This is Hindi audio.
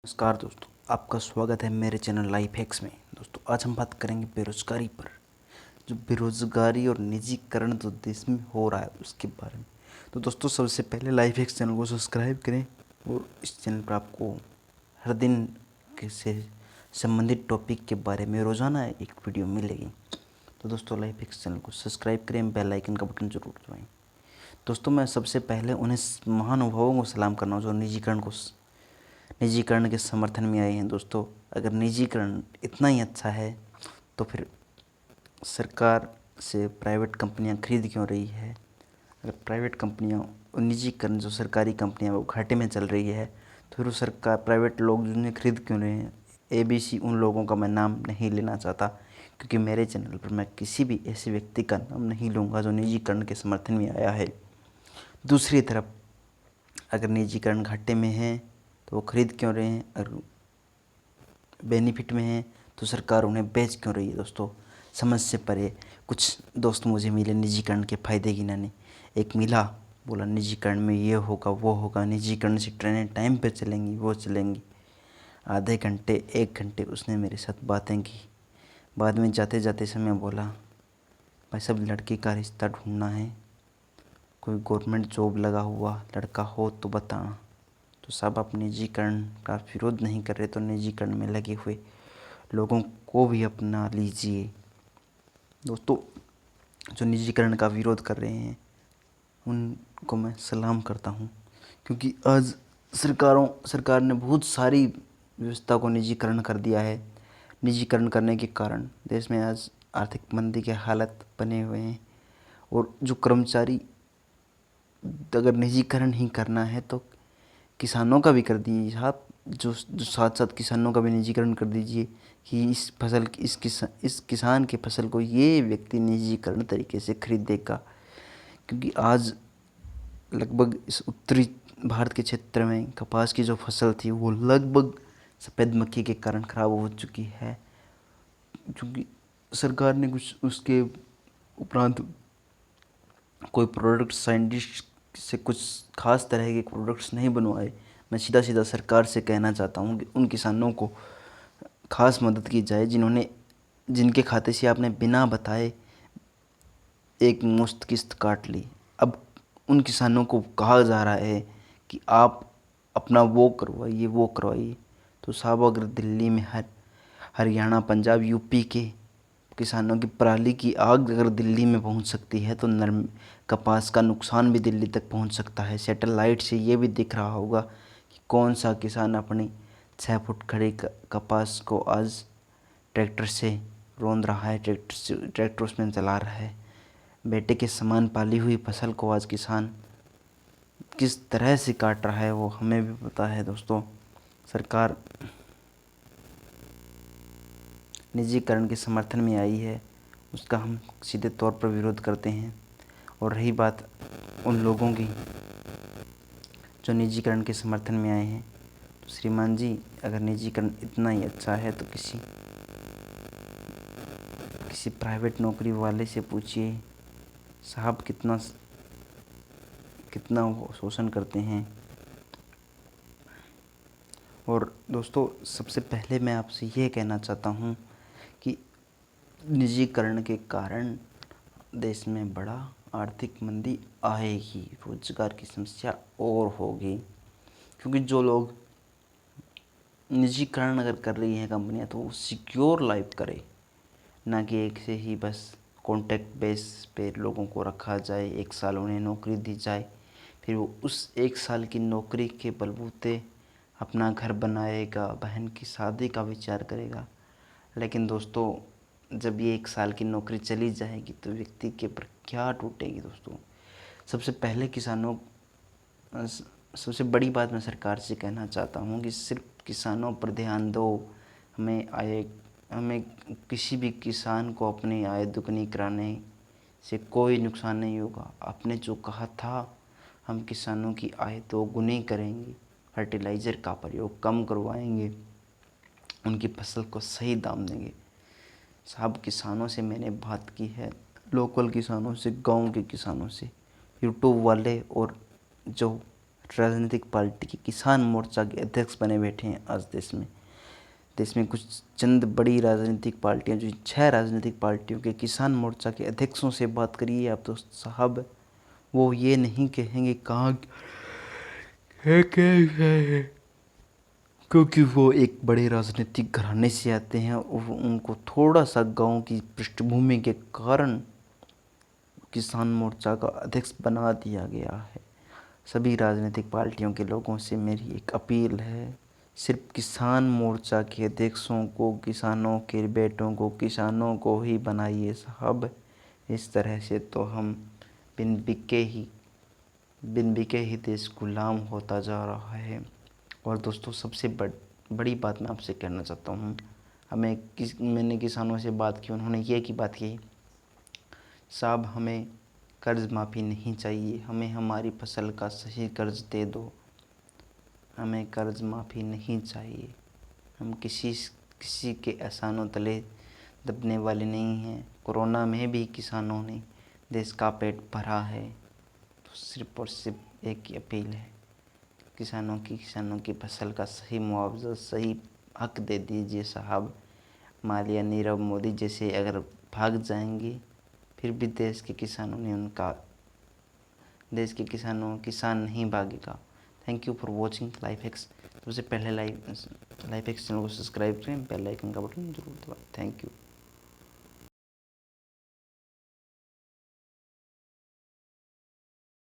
नमस्कार दोस्तों, आपका स्वागत है मेरे चैनल लाइफ हैक्स में। दोस्तों आज हम बात करेंगे बेरोजगारी पर। जो बेरोजगारी और निजीकरण जो देश में हो रहा है उसके बारे में। तो दोस्तों सबसे पहले लाइफ हैक्स चैनल को सब्सक्राइब करें और इस चैनल पर आपको हर दिन के से संबंधित टॉपिक के बारे में रोज़ाना एक वीडियो मिलेगी। तो दोस्तों लाइफ हैक्स चैनल को सब्सक्राइब करें, बेल आइकन का बटन जरूर दबाएँ। दोस्तों मैं सबसे पहले उन्हें महानुभावों को सलाम करना हूँ जो निजीकरण के समर्थन में आए हैं। दोस्तों अगर निजीकरण इतना ही अच्छा है तो फिर सरकार से प्राइवेट कंपनियां खरीद क्यों रही है? अगर प्राइवेट कंपनियां और निजीकरण जो सरकारी कंपनियां वो घाटे में चल रही है तो फिर वो सरकार प्राइवेट लोग जिन्हें खरीद क्यों रहे हैं? ABC उन लोगों का मैं नाम नहीं लेना चाहता, क्योंकि मेरे चैनल पर मैं किसी भी ऐसे व्यक्ति का नाम नहीं लूँगा जो निजीकरण के समर्थन में आया है। दूसरी तरफ अगर निजीकरण घाटे में है तो वो खरीद क्यों रहे हैं? अगर बेनिफिट में है तो सरकार उन्हें बेच क्यों रही है? दोस्तों समझ से परे। कुछ दोस्त मुझे मिले निजीकरण के फ़ायदे गिनाने। एक मिला, बोला निजीकरण में ये होगा वो होगा, निजीकरण से ट्रेनें टाइम पे चलेंगी वो चलेंगी। आधे घंटे 1 घंटे उसने मेरे साथ बातें की। बाद में जाते जाते समय बोला, भाई सब लड़की का रिश्ता ढूंढना है, कोई गवर्नमेंट जॉब लगा हुआ लड़का हो तो बताना। तो सब आप निजीकरण का विरोध नहीं कर रहे तो निजीकरण में लगे हुए लोगों को भी अपना लीजिए। दोस्तों जो निजीकरण का विरोध कर रहे हैं उनको मैं सलाम करता हूं, क्योंकि आज सरकार ने बहुत सारी व्यवस्था को निजीकरण कर दिया है। निजीकरण करने के कारण देश में आज आर्थिक मंदी के हालत बने हुए हैं। और जो कर्मचारी, अगर निजीकरण ही करना है तो किसानों का भी कर दीजिए साहब। जो साथ साथ किसानों का भी निजीकरण कर दीजिए कि इस किसान के फसल को ये व्यक्ति निजीकरण तरीके से खरीदेगा। क्योंकि आज लगभग इस उत्तरी भारत के क्षेत्र में कपास की जो फसल थी वो लगभग सफ़ेद मक्खी के कारण ख़राब हो चुकी है, क्योंकि सरकार ने कुछ उसके उपरांत कोई प्रोडक्ट साइंटिस्ट से कुछ खास तरह के प्रोडक्ट्स नहीं बनवाए। मैं सीधा सीधा सरकार से कहना चाहता हूँ कि उन किसानों को खास मदद की जाए जिनके खाते से आपने बिना बताए एक मुश्त किस्त काट ली। अब उन किसानों को कहा जा रहा है कि आप अपना वो करवाइए। तो साहब अगर दिल्ली में हरियाणा, पंजाब, यूपी के किसानों की पराली की आग अगर दिल्ली में पहुंच सकती है तो नरम कपास का नुकसान भी दिल्ली तक पहुंच सकता है। सैटेलाइट से ये भी दिख रहा होगा कि कौन सा किसान अपनी 6 फुट खड़ी कपास को आज ट्रैक्टर से रौंद रहा है, ट्रैक्टर उसमें चला रहा है। बेटे के समान पाली हुई फसल को आज किसान किस तरह से काट रहा है वो हमें भी पता है। दोस्तों सरकार निजीकरण के समर्थन में आई है, उसका हम सीधे तौर पर विरोध करते हैं। और रही बात उन लोगों की जो निजीकरण के समर्थन में आए हैं, तो श्रीमान जी अगर निजीकरण इतना ही अच्छा है तो किसी प्राइवेट नौकरी वाले से पूछिए साहब कितना वो शोषण करते हैं। और दोस्तों सबसे पहले मैं आपसे ये कहना चाहता हूँ कि निजीकरण के कारण देश में बड़ा आर्थिक मंदी आएगी, रोजगार की समस्या और होगी। क्योंकि जो लोग निजीकरण अगर कर रही हैं कंपनियां तो वो सिक्योर लाइफ करे, ना कि एक से ही बस कॉन्ट्रैक्ट बेस पे लोगों को रखा जाए, 1 साल उन्हें नौकरी दी जाए, फिर वो उस 1 साल की नौकरी के बलबूते अपना घर बनाएगा, बहन की शादी का विचार करेगा। लेकिन दोस्तों जब ये 1 साल की नौकरी चली जाएगी तो व्यक्ति के ऊपर क्या टूटेगी? दोस्तों सबसे बड़ी बात मैं सरकार से कहना चाहता हूँ कि सिर्फ किसानों पर ध्यान दो। हमें किसी भी किसान को अपनी आय दुगनी कराने से कोई नुकसान नहीं होगा। आपने जो कहा था हम किसानों की आय 2 गुनी करेंगे, फर्टिलाइज़र का प्रयोग कम करवाएंगे, उनकी फसल को सही दाम देंगे। साहब किसानों से मैंने बात की है, लोकल किसानों से, गांव के किसानों से, यूट्यूब वाले और जो राजनीतिक पार्टी के किसान मोर्चा के अध्यक्ष बने बैठे हैं आज देश में कुछ चंद बड़ी राजनीतिक पार्टियां, जो 6 राजनीतिक पार्टियों के किसान मोर्चा के अध्यक्षों से बात करिए आप दोस्त साहब, वो ये नहीं कहेंगे कहाँ क्योंकि वो एक बड़े राजनीतिक घराने से आते हैं और उनको थोड़ा सा गांव की पृष्ठभूमि के कारण किसान मोर्चा का अध्यक्ष बना दिया गया है। सभी राजनीतिक पार्टियों के लोगों से मेरी एक अपील है, सिर्फ किसान मोर्चा के अध्यक्षों को, किसानों के बेटों को, किसानों को ही बनाइए साहब। इस तरह से तो हम बिन बिके ही देश गुलाम होता जा रहा है। और दोस्तों सबसे बड़ी बात मैं आपसे कहना चाहता हूँ, मैंने किसानों से बात की, उन्होंने ये की बात की, साहब हमें कर्ज माफ़ी नहीं चाहिए, हमें हमारी फसल का सही कर्ज दे दो, हमें कर्ज माफ़ी नहीं चाहिए। हम किसी के एहसानों तले दबने वाले नहीं हैं। कोरोना में भी किसानों ने देश का पेट भरा है। तो सिर्फ और सिर्फ एक ही अपील है, किसानों की फसल का सही मुआवजा, सही हक दे दीजिए साहब। मालिया, नीरव मोदी जैसे अगर भाग जाएंगे फिर भी देश के किसान नहीं भागेगा। Thank you for watching life hacks. सबसे पहले लाइफ हैक्स चैनल को सब्सक्राइब करें, बेल आइकन का बटन जरूर दबाएं। Thank you.